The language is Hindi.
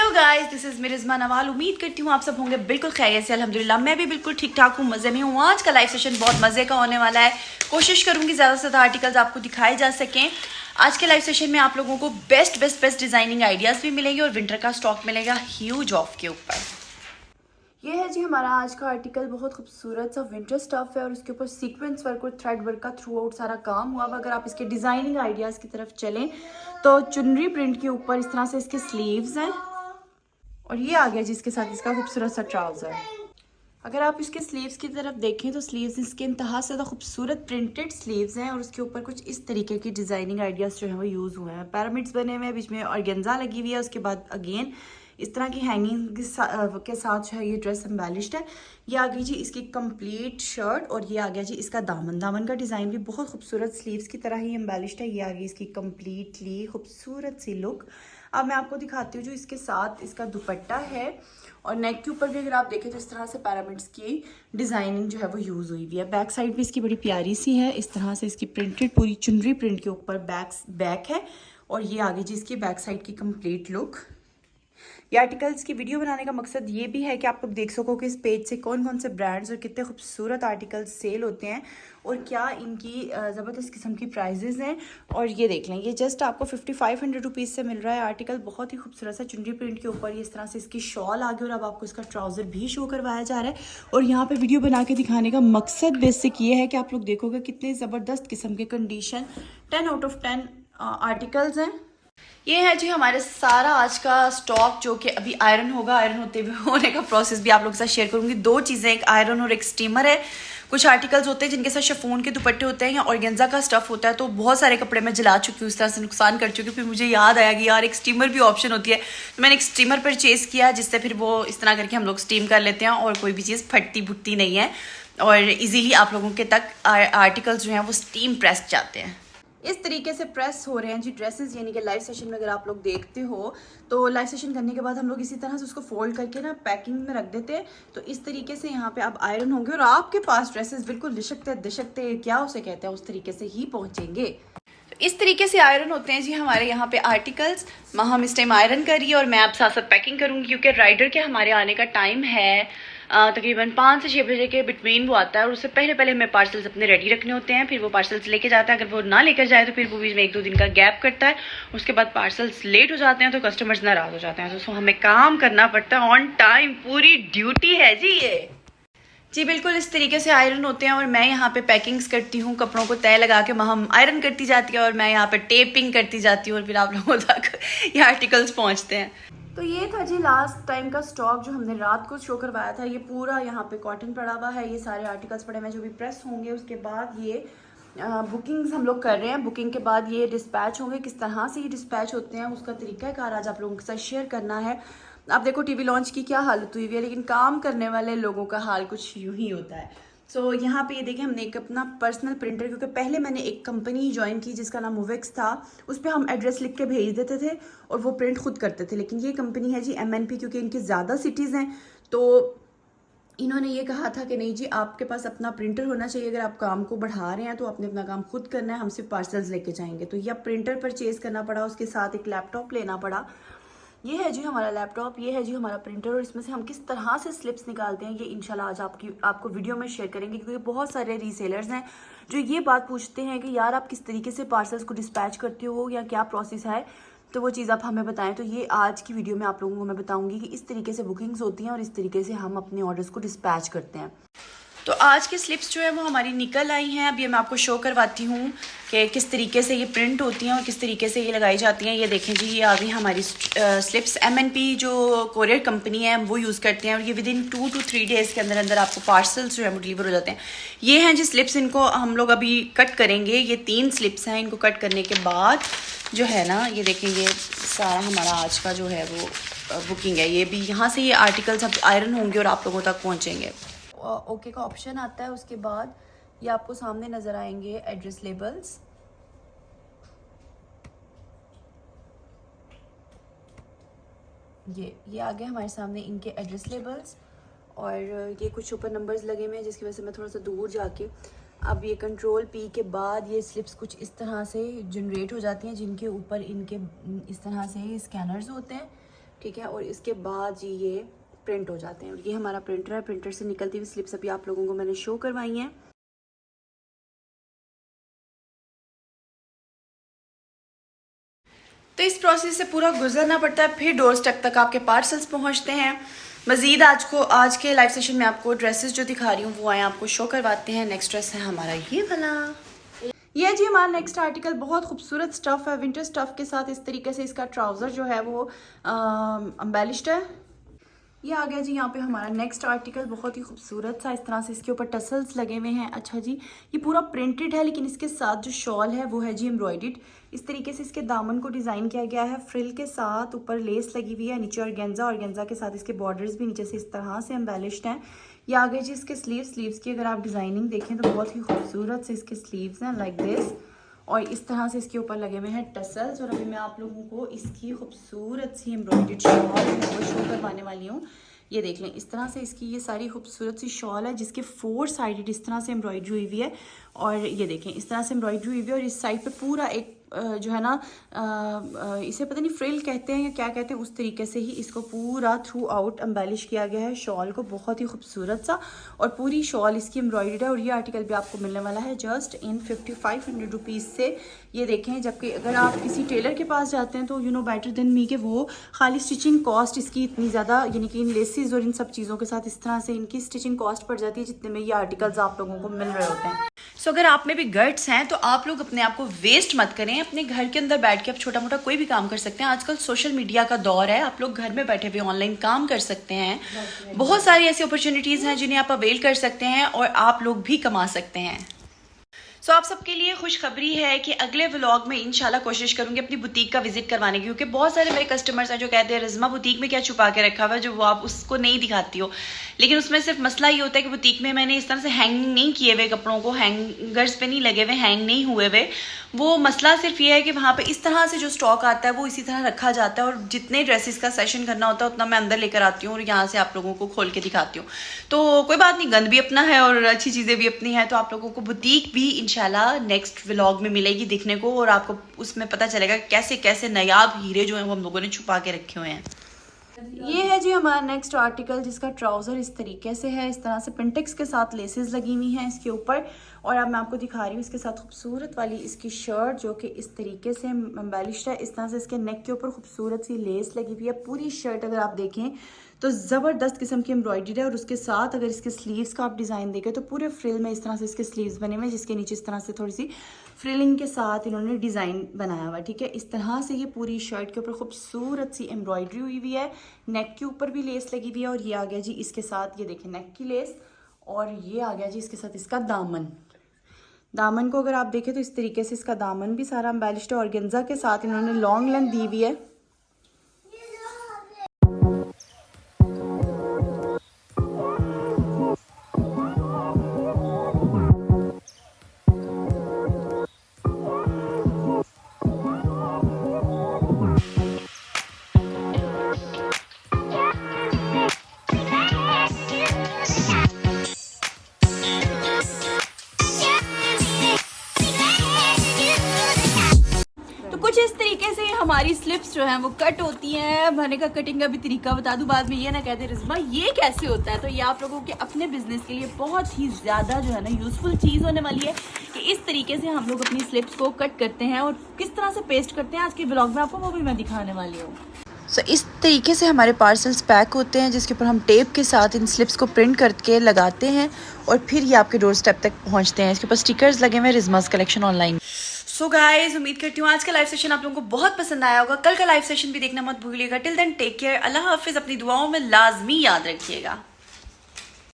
Hello guys, this is मिरिज़मा Nawal. उम्मीद करती हूँ आप सब होंगे बिल्कुल खैरियत से। अल्हम्दुलिल्लाह मैं भी बिल्कुल ठीक ठाक हूँ, मज़े में हूँ। आज का लाइव सेशन बहुत मज़े का होने वाला है। कोशिश करूँगी ज़्यादा से ज़्यादा आर्टिकल्स आपको दिखाए जा सकें। आज के लाइव सेशन में आप लोगों को बेस्ट डिज़ाइनिंग आइडियाज़ भी मिलेंगे और विंटर का स्टॉक मिलेगा ह्यूज ऑफ के ऊपर। ये है जी हमारा आज का आर्टिकल। बहुत खूबसूरत सा विंटर स्टफ है और उसके ऊपर सीक्वेंस वर्क और थ्रेड वर्क का थ्रू आउट सारा काम हुआ। अगर आप इसके डिज़ाइनिंग आइडियाज़ की तरफ चलें तो चुनरी प्रिंट के ऊपर इस तरह से इसके स्लीव्स हैं और ये आ गया जिसके साथ इसका खूबसूरत सा ट्राउज़र। अगर आप इसके स्लीव्स की तरफ देखें तो स्लीव्स इसके इंतहा से ज़्यादा खूबसूरत प्रिंटेड स्लीव्स हैं और उसके ऊपर कुछ इस तरीके की डिज़ाइनिंग आइडियाज़ जो है वो यूज़ हुए हैं। पैरामिड्स बने हुए हैं, बीच में ऑर्गेन्जा लगी हुई है। उसके बाद अगेन इस तरह की हैंगिंग के साथ जो है ये ड्रेस एम्बेलिश्ड है। ये आ गई जी इसकी कंप्लीट शर्ट और ये आ गया जी इसका दामन का डिज़ाइन भी बहुत खूबसूरत स्लीव्स की तरह ही एम्बेलिश्ड है। ये आ गई इसकी कम्प्लीटली खूबसूरत सी लुक। अब मैं आपको दिखाती हूँ जो इसके साथ इसका दुपट्टा है और नेक के ऊपर भी अगर आप देखें तो इस तरह से पैरामिड्स की डिज़ाइनिंग जो है वो यूज़ हुई हुई है। बैक साइड भी इसकी बड़ी प्यारी सी है। इस तरह से इसकी प्रिंटेड पूरी चुनरी प्रिंट के ऊपर बैक है और ये आगे जी इसकी बैक साइड की कंप्लीट लुक। ये आर्टिकल्स की वीडियो बनाने का मकसद ये भी है कि आप लोग देख सको कि इस पेज से कौन कौन से ब्रांड्स और कितने खूबसूरत आर्टिकल्स सेल होते हैं और क्या इनकी ज़बरदस्त किस्म की प्राइजेज़ हैं। और ये देख लें, ये जस्ट आपको 5500 रुपीज़ से मिल रहा है आर्टिकल। बहुत ही खूबसूरत सा चुनरी प्रिंट के ऊपर ये इस तरह से इसकी शॉल आ गई और अब आपको इसका ट्राउज़र भी शो करवाया जा रहा है। और यहाँ पर वीडियो बना के दिखाने का मकसद बेसिक ये है कि आप लोग देखोगे कितने ज़बरदस्त किस्म के कंडीशन 10 आउट ऑफ 10 आर्टिकल्स हैं। ये है जी हमारे सारा आज का स्टॉक जो कि अभी आयरन होगा। आयरन होते हुए होने का प्रोसेस भी आप लोगों के साथ शेयर करूंगी। दो चीज़ें, एक आयरन और एक स्टीमर है। कुछ आर्टिकल्स होते हैं जिनके साथ शिफॉन के दुपट्टे होते हैं या ऑर्गेन्जा का स्टफ होता है, तो बहुत सारे कपड़े मैं जला चुकी हूँ, इस तरह से नुकसान कर चुकी हूँ। फिर मुझे याद आया कि यार एक स्टीमर भी ऑप्शन होती है, तो मैंने एक स्टीमर परचेज़ किया जिससे फिर वो इस तरह करके हम लोग स्टीम कर लेते हैं और कोई भी चीज़ फटती भुटती नहीं है और ईजीली आप लोगों के तक आर्टिकल्स जो हैं वो स्टीम प्रेस जाते हैं। इस तरीके से प्रेस हो रहे हैं जी ड्रेसेस। यानी कि लाइव सेशन में अगर आप लोग देखते हो तो लाइव सेशन करने के बाद हम लोग इसी तरह से उसको फोल्ड करके ना पैकिंग में रख देते हैं। तो इस तरीके से यहाँ पे आप आयरन होंगे और आपके पास ड्रेसेस बिल्कुल दिशकते क्या उसे कहते हैं उस तरीके से ही पहुँचेंगे। तो इस तरीके से आयरन होते हैं जी हमारे यहाँ पे आर्टिकल्स। हम इस टाइम आयरन करिए और मैं आप साथ साथ पैकिंग करूँगी क्योंकि राइडर के हमारे आने का टाइम है तकरीबन 5 से 6 बजे के बिटवीन वो आता है और उससे पहले हमें पार्सल्स अपने रेडी रखने होते हैं। फिर वो पार्सल्स लेके जाता है। अगर वो ना लेकर जाए तो फिर वो बीच में 1-2 दिन का गैप करता है। उसके बाद पार्सल्स लेट हो जाते हैं तो कस्टमर्स नाराज़ हो जाते हैं। तो हमें काम करना पड़ता है ऑन टाइम, पूरी ड्यूटी है जी ये। जी बिल्कुल इस तरीके से आयरन होते हैं और मैं यहाँ पे पैकिंग्स करती हूँ। कपड़ों को तय लगा के हम आयरन करती जाती है और मैं यहाँ पे टेपिंग करती जाती हूँ और फिर आप लोगों तक ये आर्टिकल्स पहुँचते हैं। तो ये था जी लास्ट टाइम का स्टॉक जो हमने रात को शो करवाया था। ये पूरा यहाँ पे कॉटन पड़ा हुआ है, ये सारे आर्टिकल्स पड़े हुए हैं जो भी प्रेस होंगे। उसके बाद ये बुकिंग्स हम लोग कर रहे हैं। बुकिंग के बाद ये डिस्पैच होंगे। किस तरह से ये डिस्पैच होते हैं उसका तरीकाकार आज आप लोगों के साथ शेयर करना है। आप देखो टीवी लॉन्च की क्या हालत हुई है, लेकिन काम करने वाले लोगों का हाल कुछ यूं ही होता है। सो यहाँ पे ये देखें हमने एक अपना पर्सनल प्रिंटर, क्योंकि पहले मैंने एक कंपनी ज्वाइन की जिसका नाम मूवेक्स था, उस पर हम एड्रेस लिख के भेज देते थे और वो प्रिंट खुद करते थे। लेकिन ये कंपनी है जी MNP, क्योंकि इनकी ज़्यादा सिटीज़ हैं तो इन्होंने ये कहा था कि नहीं जी आपके पास अपना प्रिंटर होना चाहिए। अगर आप काम को बढ़ा रहे हैं तो आपने अपना काम खुद करना है, हम सिर्फ पार्सल्स लेके जाएंगे। तो यह प्रिंटर परचेज़ करना पड़ा, उसके साथ एक लैपटॉप लेना पड़ा। ये है जी हमारा लैपटॉप, ये है जी हमारा प्रिंटर और इसमें से हम किस तरह से स्लिप्स निकालते हैं ये इंशाल्लाह आज आपको वीडियो में शेयर करेंगे। क्योंकि बहुत सारे रीसेलर्स हैं जो ये बात पूछते हैं कि यार आप किस तरीके से पार्सल्स को डिस्पैच करते हो या क्या प्रोसेस है, तो वो चीज़ आप हमें बताएं। तो ये आज की वीडियो में आप लोगों को मैं बताऊंगी कि इस तरीके से बुकिंग्स होती हैं और इस तरीके से हम अपने ऑर्डर्स को डिस्पैच करते हैं। तो आज की स्लिप्स जो है वो हमारी निकल आई हैं। अब ये मैं आपको शो करवाती हूँ कि किस तरीके से ये प्रिंट होती हैं और किस तरीके से ये लगाई जाती हैं। ये देखें जी ये आ गई हमारी स्लिप्स। MNP जो कोरियर कंपनी है वो यूज़ करते हैं और ये विदिन 2 to 3 डेज़ के अंदर अंदर आपको पार्सल्स जो है वो डिलीवर हो जाते हैं। ये हैं जी स्लिप्स, इनको हम लोग अभी कट करेंगे। ये 3 स्लिप्स हैं, इनको कट करने के बाद जो है ना ये देखें ये सारा हमारा आज का जो है वो बुकिंग है। ये भी यहाँ से ये आर्टिकल्स अब आयरन होंगे और आप लोगों तक पहुँचेंगे। ओके का ऑप्शन आता है, उसके बाद ये आपको सामने नज़र आएंगे एड्रेस लेबल्स। ये आ गए हमारे सामने इनके एड्रेस लेबल्स और ये कुछ ऊपर नंबर्स लगे हुए हैं जिसकी वजह से मैं थोड़ा सा दूर जाके अब ये कंट्रोल P के बाद ये स्लिप्स कुछ इस तरह से जनरेट हो जाती हैं जिनके ऊपर इनके इस तरह से स्कैनर्स होते हैं। ठीक है। और इसके बाद जी ये प्रिंट हो जाते हैं। और ये हमारा प्रिंटर है, प्रिंटर से निकलती हुई स्लिप्स अभी आप लोगों को मैंने शो करवाई हैं। तो इस प्रोसेस से पूरा गुजरना पड़ता है, फिर डोर स्टेप तक आपके पार्सल्स पहुंचते हैं। मजीद आज के लाइव सेशन में आपको ड्रेसेस जो दिखा रही हूँ वो आए आपको शो करवाते हैं। नेक्स्ट ड्रेस है हमारा ये वाला। ये जी हमारा नेक्स्ट आर्टिकल बहुत खूबसूरत स्टफ़ है, विंटर स्टफ़ के साथ। इस तरीके से इसका ट्राउज़र जो है वो एम्बेलिश्ड है। ये आ गया जी यहाँ पे हमारा नेक्स्ट आर्टिकल, बहुत ही खूबसूरत सा। इस तरह से इसके ऊपर टसल्स लगे हुए हैं। अच्छा जी, ये पूरा प्रिंटेड है, लेकिन इसके साथ जो शॉल है वो है जी एम्ब्रॉयडर्ड। इस तरीके से इसके दामन को डिज़ाइन किया गया है फ्रिल के साथ, ऊपर लेस लगी हुई है, नीचे ऑर्गेन्जा के साथ इसके बॉर्डर्स भी नीचे से इस तरह से एम्बेलिश्ड हैं। ये आ गए जी इसके स्लीव्स की अगर आप डिज़ाइनिंग देखें तो बहुत ही खूबसूरत से इसके स्लीव्स हैं लाइक दिस। और इस तरह से इसके ऊपर लगे हुए हैं टसल्स। और अभी मैं आप लोगों को इसकी खूबसूरत सी एम्ब्रॉयडर्ड शॉल है वो शो करवाने वाली हूँ। ये देख लें, इस तरह से इसकी ये सारी खूबसूरत सी शॉल है जिसके 4 साइडेड इस तरह से एम्ब्रॉयडरी हुई हुई है। और ये देखें इस तरह से एम्ब्रॉयडरी हुई हुई है। और इस साइड पे पूरा एक जो है ना इसे पता नहीं फ्रिल कहते हैं या क्या कहते हैं, उस तरीके से ही इसको पूरा थ्रू आउट एम्बेलिश किया गया है शॉल को, बहुत ही खूबसूरत सा। और पूरी शॉल इसकी एम्ब्रॉयडर्ड है। और ये आर्टिकल भी आपको मिलने वाला है जस्ट इन 5500 रुपीज़ से। ये देखें, जबकि अगर आप किसी टेलर के पास जाते हैं तो you know better than me कि वो खाली स्टिचिंग कॉस्ट इसकी इतनी ज़्यादा, यानी कि इन लेसिस और इन सब चीज़ों के साथ इस तरह से इनकी स्टिचिंग कॉस्ट पड़ जाती है जितने में ये आर्टिकल्स आप लोगों को मिल रहे होते हैं। सो अगर आप में भी गट्स हैं तो आप लोग अपने आप को वेस्ट मत करें। अपने घर के अंदर बैठ के आप छोटा मोटा कोई भी काम कर सकते हैं। आजकल सोशल मीडिया का दौर है, आप लोग घर में बैठे हुए ऑनलाइन काम कर सकते हैं। बहुत सारी ऐसी अपॉर्चुनिटीज़ हैं जिन्हें आप अवेल कर सकते हैं और आप लोग भी कमा सकते हैं। सो आप सबके लिए खुशखबरी है कि अगले व्लॉग में इंशाल्लाह कोशिश करूंगी अपनी बुटीक का विजिट करवाने की, क्योंकि बहुत सारे मेरे कस्टमर्स हैं जो कहते हैं रिज़मा बुटीक में क्या छुपा के रखा हुआ है जो वो आप उसको नहीं दिखाती हो। लेकिन उसमें सिर्फ मसला ये होता है कि बुटीक में मैंने इस तरह से हैंग नहीं किए हुए कपड़ों को, हैंगर्स पे नहीं लगे हुए, हैंग नहीं हुए हुए। वो मसला सिर्फ ये है कि वहाँ पे इस तरह से जो स्टॉक आता है वो इसी तरह रखा जाता है। और जितने ड्रेसेस का सेशन करना होता है उतना मैं अंदर लेकर आती हूँ और यहाँ से आप लोगों को खोल के दिखाती हूँ। तो कोई बात नहीं, गंद भी अपना है और अच्छी चीज़ें भी अपनी है। तो आप लोगों को बुटीक भी इंशाल्लाह नेक्स्ट व्लॉग में मिलेगी दिखने को, और आपको उसमें पता चलेगा कैसे कैसे नायाब हीरे जो हैं वो हम लोगों ने छुपा के रखे हुए हैं। ये है जी हमारा नेक्स्ट आर्टिकल जिसका ट्राउज़र इस तरीके से है, इस तरह से पिंटेक्स के साथ लेसेस लगी हुई हैं इसके ऊपर। और अब मैं आपको दिखा रही हूँ इसके साथ खूबसूरत वाली इसकी शर्ट जो कि इस तरीके से एम्बेलिश्ड है। इस तरह से इसके नेक के ऊपर खूबसूरत सी लेस लगी हुई है। पूरी शर्ट अगर आप देखें तो ज़बरदस्त किस्म की एम्ब्रॉयडरी है। और उसके साथ अगर इसके स्लीव्स का आप डिज़ाइन देखें तो पूरे फ्रिल में इस तरह से इसके स्लीव्स बने हुए हैं, जिसके नीचे इस तरह से थोड़ी सी फ्रिलिंग के साथ इन्होंने डिज़ाइन बनाया हुआ है। ठीक है, इस तरह से ये पूरी शर्ट के ऊपर खूबसूरत सी एम्ब्रॉयडरी हुई हुई है। नेक के ऊपर भी लेस लगी हुई है। और ये आ गया जी इसके साथ, ये देखें नेक की लेस। और ये आ गया जी इसके साथ इसका दामन को अगर आप देखें तो इस तरीके से इसका दामन भी सारा एम्बेलिश्ड है। ऑर्गेन्जा के साथ इन्होंने लॉन्ग लेंथ दी हुई है। कुछ इस तरीके से हमारी स्लिप्स जो हैं वो कट होती हैं। मैंने कहा कटिंग का भी तरीका बता दूं, बाद में ये ना कहते रिज़मा ये कैसे होता है। तो ये आप लोगों के अपने बिजनेस के लिए बहुत ही ज़्यादा जो है ना यूज़फुल चीज़ होने वाली है कि इस तरीके से हम लोग अपनी स्लिप्स को कट करते हैं और किस तरह से पेस्ट करते हैं। आज के ब्लॉग में आपको वो भी मैं दिखाने वाली हूँ। सो इस तरीके से हमारे पार्सल्स पैक होते हैं जिसके ऊपर हम टेप के साथ इन स्लिप्स को प्रिंट करके लगाते हैं और फिर ये आपके डोर स्टेप तक पहुँचते हैं। इसके ऊपर स्टिकर्स लगे हुए हैं रिज़मास कलेक्शन ऑनलाइन। सो गाइज, उम्मीद करती हूँ आज का लाइव सेशन आप लोगों को बहुत पसंद आया होगा। कल का लाइव सेशन भी देखना मत भूलिएगा। टिल देन टेक केयर, अल्लाह हाफिज़। अपनी दुआओं में लाजमी याद रखिएगा।